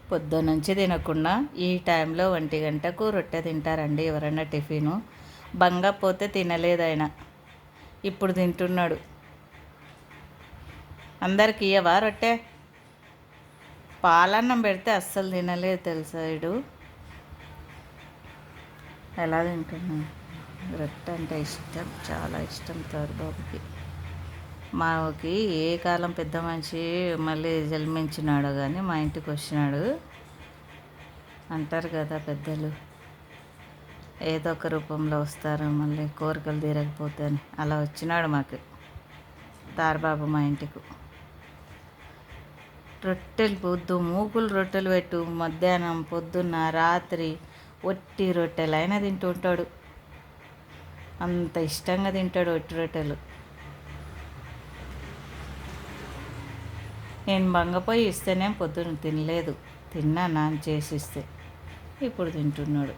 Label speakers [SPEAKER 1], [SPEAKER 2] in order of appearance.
[SPEAKER 1] పొద్దున్నుంచి తినకుండా ఈ టైంలో 1 గంటకు రొట్టె తింటారండి ఎవరన్నా టిఫిను. బంగపోతే తినలేదు ఆయన, ఇప్పుడు తింటున్నాడు. అందరికి ఇయ్యవా రొట్టె? పాలన్నం పెడితే అస్సలు తినలేదు తెలుసా వీడు. ఎలా తింటున్నాడు. రొట్టె అంటే ఇష్టం, చాలా ఇష్టం బాబుకి. మాకి ఏ కాలం పెద్ద మనిషి మళ్ళీ జన్మించినాడో కానీ మా ఇంటికి వచ్చినాడు. అంటారు కదా పెద్దలు, ఏదో ఒక రూపంలో వస్తారు మళ్ళీ కోరికలు తీరకపోతే అని. అలా వచ్చినాడు మాకు తారబాబు మా ఇంటికి. రొట్టెలు పొద్దు మూకులు రొట్టెలు పెట్టు, మధ్యాహ్నం పొద్దున్న రాత్రి ఒట్టి రొట్టెలు అయినా తింటుంటాడు. అంత ఇష్టంగా తింటాడు ఒట్టి రొట్టెలు. నేను బంగపోయి ఇస్తేనే పొద్దున్న తినలేదు, తిన్నా నాన్న చేసి ఇస్తే. ఇప్పుడు తింటున్నాడు.